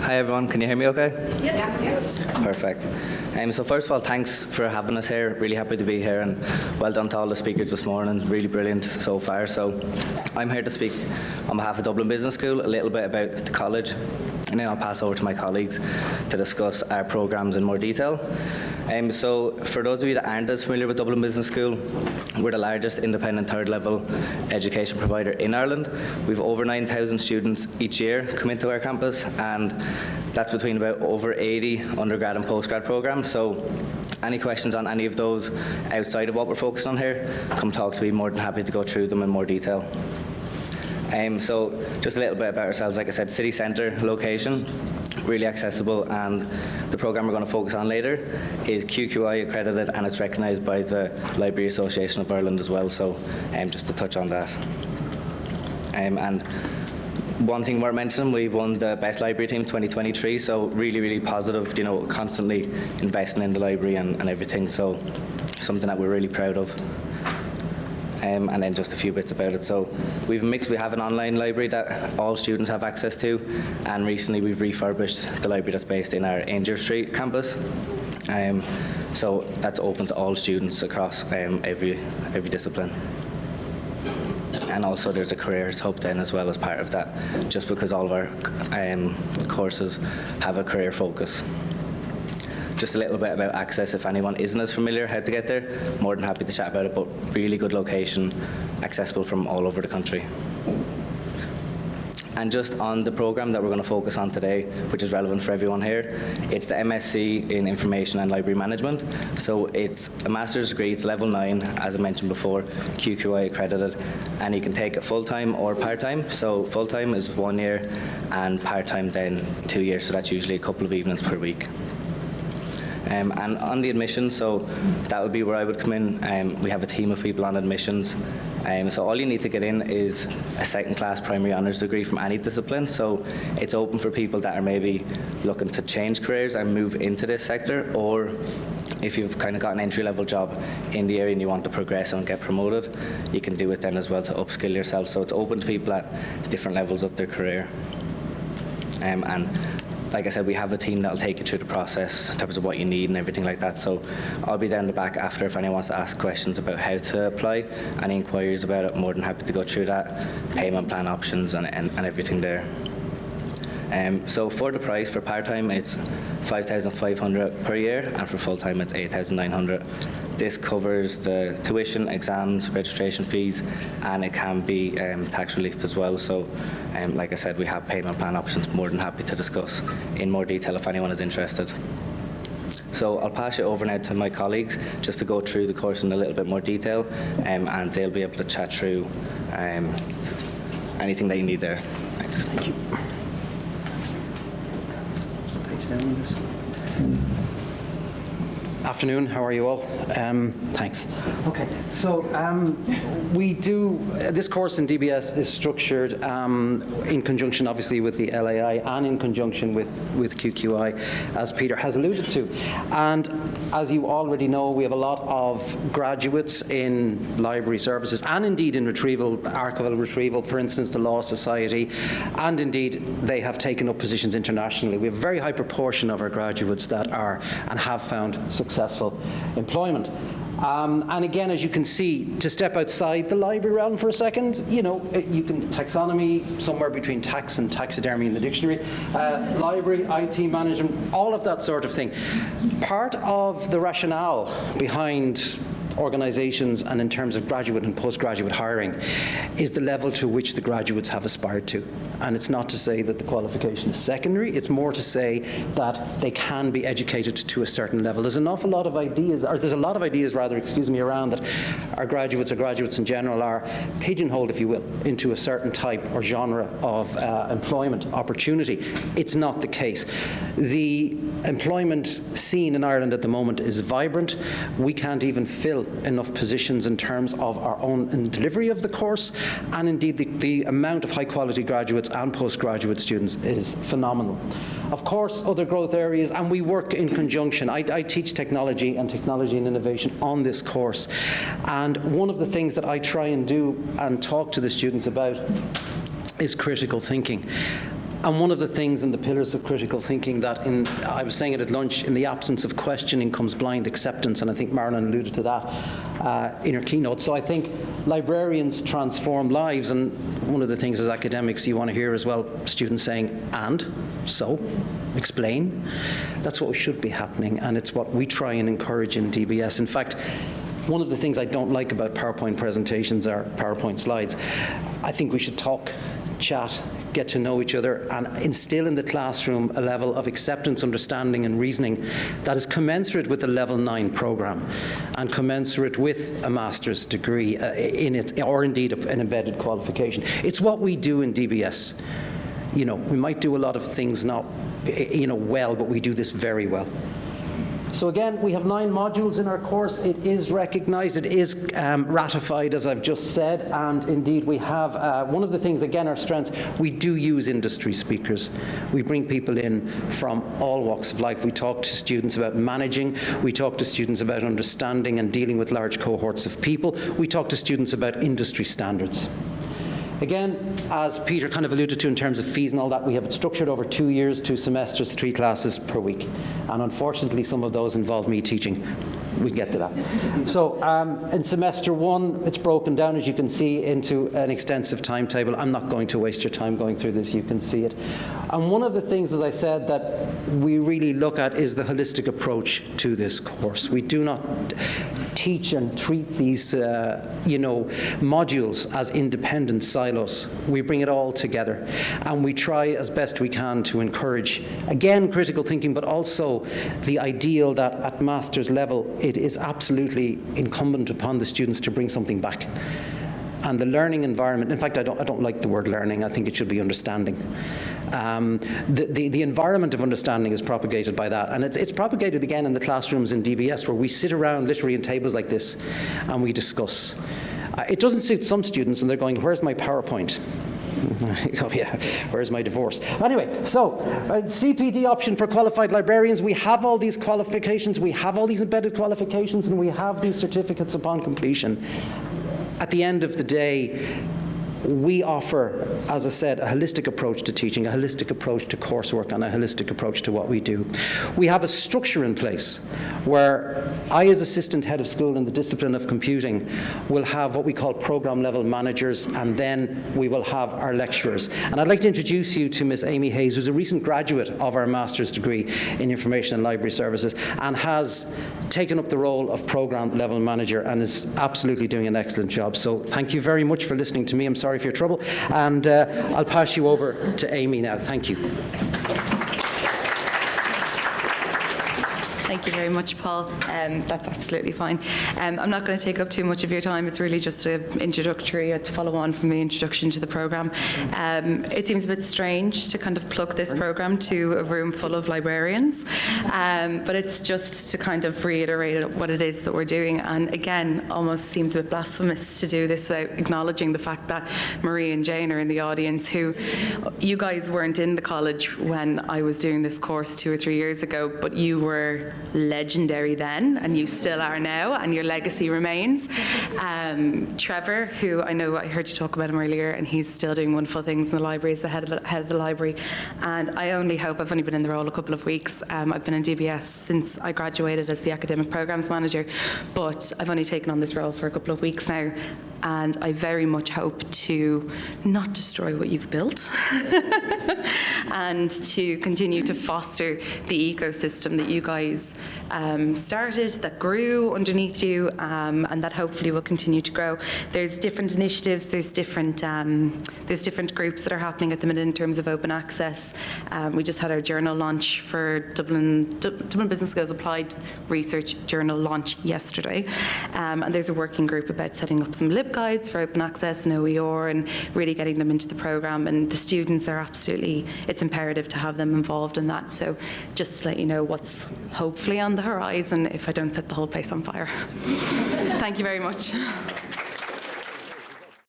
Hi everyone, can you hear me okay? Yes. Yes. Perfect. So first of all, thanks for having us here. Really happy to be here, and well done to all the speakers this morning. Really brilliant so far. So I'm here to speak on behalf of Dublin Business School a little bit about the college, and then I'll pass over to my colleagues to discuss our programmes in more detail. So for those of you that aren't as familiar with Dublin Business School, we're the largest independent third level education provider in Ireland. We've over 9,000 students each year come into our campus, and that's between about over 80 undergrad and postgrad programmes. So any questions on any of those outside of what we're focused on here, come talk to me. More than happy to go through them in more detail. So just a little bit about ourselves. Like I said, city centre location, really accessible, and the programme we're going to focus on later is QQI accredited, and it's recognised by the Library Association of Ireland as well. So just to touch on that. And one thing worth mentioning, we won the Best Library Team 2023, so really, really positive, constantly investing in the library and everything, so something that we're really proud of. And then just a few bits about it. So we have an online library that all students have access to, and recently we've refurbished the library that's based in our Ainger Street campus. So that's open to all students across every discipline. And also there's a careers hub then as well as part of that, just because all of our courses have a career focus. Just a little bit about access, if anyone isn't as familiar how to get there, more than happy to chat about it, but really good location, accessible from all over the country. And just on the programme that we're going to focus on today, which is relevant for everyone here, it's the MSc in Information and Library Management. So it's a master's degree, it's level 9, as I mentioned before, QQI accredited, and you can take it full-time or part-time. So full-time is 1 year, and part-time then 2 years, so that's usually a couple of evenings per week. And on the admissions, so that would be where I would come in. We have a team of people on admissions. So all you need to get in is a second-class primary honours degree from any discipline. So it's open for people that are maybe looking to change careers and move into this sector, or if you've kind of got an entry-level job in the area and you want to progress and get promoted, you can do it then as well to upskill yourself. So it's open to people at different levels of their career. And like I said, we have a team that'll take you through the process in terms of what you need and everything like that. So I'll be down the back after if anyone wants to ask questions about how to apply, any inquiries about it, more than happy to go through that, payment plan options and everything there. So for the price, for part-time it's $5,500 per year, and for full-time it's $8,900. This covers the tuition, exams, registration fees, and it can be tax relief as well. So like I said, we have payment plan options, more than happy to discuss in more detail if anyone is interested. So I'll pass you over now to my colleagues just to go through the course in a little bit more detail, and they'll be able to chat through anything that you need there. Thanks. Thank you. Page down on this. Afternoon, how are you all? Thanks. Okay, so this course in DBS is structured in conjunction obviously with the LAI and in conjunction with QQI, as Peter has alluded to. And as you already know, we have a lot of graduates in library services and indeed in retrieval, archival retrieval, for instance, the Law Society, and indeed they have taken up positions internationally. We have a very high proportion of our graduates that are and have found successful employment. And again, as you can see, to step outside the library realm for a second, you can taxonomy, somewhere between tax and taxidermy in the dictionary, library, IT management, all of that sort of thing. Part of the rationale behind organisations and in terms of graduate and postgraduate hiring is the level to which the graduates have aspired to. And it's not to say that the qualification is secondary, it's more to say that they can be educated to a certain level. There's an awful lot of ideas, or there's a lot of ideas rather, around that our graduates or graduates in general are pigeonholed, if you will, into a certain type or genre of employment opportunity. It's not the case. The employment scene in Ireland at the moment is vibrant. We can't even fill enough positions in terms of our own delivery of the course, and indeed the amount of high quality graduates and postgraduate students is phenomenal. Of course, other growth areas, and we work in conjunction. I teach technology and innovation on this course, and one of the things that I try and do and talk to the students about is critical thinking. And one of the things in the pillars of critical thinking that, I was saying it at lunch, in the absence of questioning comes blind acceptance, and I think Marilyn alluded to that in her keynote. So I think librarians transform lives, and one of the things as academics you want to hear as well, students saying, and, so, explain. That's what should be happening, and it's what we try and encourage in DBS. In fact, one of the things I don't like about PowerPoint presentations or PowerPoint slides, I think we should talk, chat, get to know each other, and instill in the classroom a level of acceptance, understanding and reasoning that is commensurate with the Level 9 programme and commensurate with a master's degree in it, or indeed an embedded qualification. It's what we do in DBS. You know, we might do a lot of things not, well, but we do this very well. So again, we have 9 modules in our course. It is recognised, it is ratified, as I've just said, and indeed we have, one of the things, again, our strengths, we do use industry speakers. We bring people in from all walks of life. We talk to students about managing, we talk to students about understanding and dealing with large cohorts of people, we talk to students about industry standards. Again, as Peter kind of alluded to in terms of fees and all that, we have it structured over 2 years, 2 semesters, 3 classes per week. And unfortunately, some of those involve me teaching. We can get to that. So in semester 1, it's broken down, as you can see, into an extensive timetable. I'm not going to waste your time going through this. You can see it. And one of the things, as I said, that we really look at is the holistic approach to this course. We do not teach and treat these, modules as independent silos. We bring it all together, and we try as best we can to encourage, again, critical thinking, but also the ideal that at master's level, it is absolutely incumbent upon the students to bring something back. And the learning environment, in fact, I don't like the word learning. I think it should be understanding. The environment of understanding is propagated by that. And it's propagated again in the classrooms in DBS, where we sit around literally in tables like this and we discuss. It doesn't suit some students, and they're going, where's my PowerPoint? Oh yeah, where's my divorce? Anyway, so CPD option for qualified librarians. We have all these qualifications, we have all these embedded qualifications, and we have these certificates upon completion. At the end of the day, we offer, as I said, a holistic approach to teaching, a holistic approach to coursework, and a holistic approach to what we do. We have a structure in place where I, as assistant head of school in the discipline of computing, will have what we call program level managers, and then we will have our lecturers. And I'd like to introduce you to Miss Amy Hayes, who's a recent graduate of our master's degree in information and library services, and has taken up the role of program level manager and is absolutely doing an excellent job. So thank you very much for listening to me. I'm sorry for your trouble, and I'll pass you over to Amy now. Thank you. Thank you very much, Paul. That's absolutely fine. I'm not going to take up too much of your time. It's really just an introductory, to follow on from the introduction to the programme. It seems a bit strange to kind of plug this programme to a room full of librarians, but it's just to kind of reiterate what it is that we're doing. And again, almost seems a bit blasphemous to do this without acknowledging the fact that Marie and Jane are in the audience, who you guys weren't in the college when I was doing this course 2 or 3 years ago, but you were legendary then, and you still are now, and your legacy remains. Trevor, who I know I heard you talk about him earlier, and he's still doing wonderful things in the library, is the head of the library. And I only hope, I've only been in the role a couple of weeks. I've been in DBS since I graduated as the academic programs manager, but I've only taken on this role for a couple of weeks now, and I very much hope to not destroy what you've built and to continue to foster the ecosystem that you guys started, that grew underneath you, and that hopefully will continue to grow. There's different initiatives, there's different groups that are happening at the minute in terms of open access. We just had our journal launch for Dublin Business School's Applied Research Journal launch yesterday, and there's a working group about setting up some LibGuides for open access and OER and really getting them into the programme, and the students are absolutely, it's imperative to have them involved in that. So just to let you know what's hopefully on the horizon if I don't set the whole place on fire. Thank you very much.